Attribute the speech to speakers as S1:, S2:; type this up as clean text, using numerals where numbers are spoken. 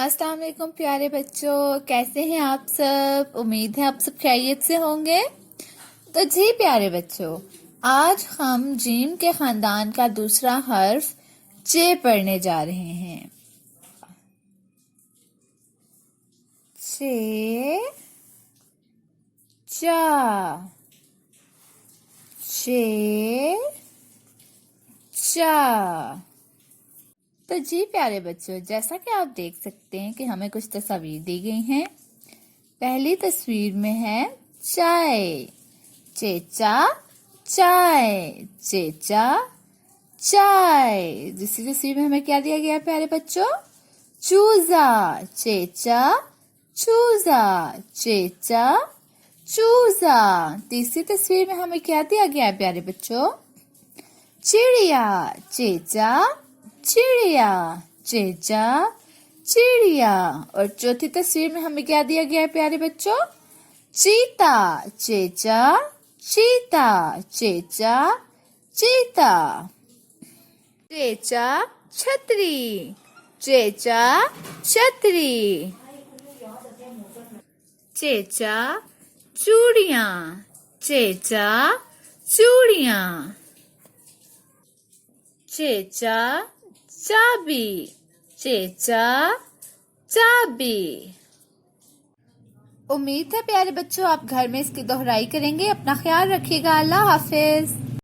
S1: अस्सलाम वालेकुम प्यारे बच्चों, कैसे हैं आप सब। उम्मीद है आप सब खैरियत से होंगे। तो जी प्यारे बच्चों, आज हम जीम के खानदान का दूसरा हर्फ जे पढ़ने जा रहे हैं। चे, चा, चे, चा। तो जी प्यारे बच्चों, जैसा कि आप देख सकते हैं कि हमें कुछ तस्वीर दी गई हैं। पहली तस्वीर में है चाय, चेचा चाय, चेचा चाय। दूसरी तस्वीर में हमें क्या दिया गया है प्यारे बच्चों? चूजा, चेचा चूजा, चेचा चूजा। तीसरी तस्वीर में हमें क्या दिया गया है प्यारे बच्चों? चिड़िया, चेचा चिड़िया, चेचा चिड़िया। और चौथी तस्वीर में हमें क्या दिया गया है प्यारे बच्चों? चीता, चेचा चीता, चेचा चीता। चेचा छतरी, चेचा छतरी। चेचा चूड़ियां, चेचा चूड़ियां। चेचा चाबी, चेचा चाबी। उम्मीद है प्यारे बच्चों आप घर में इसकी दोहराई करेंगे। अपना ख्याल रखिएगा। अल्लाह हाफिज।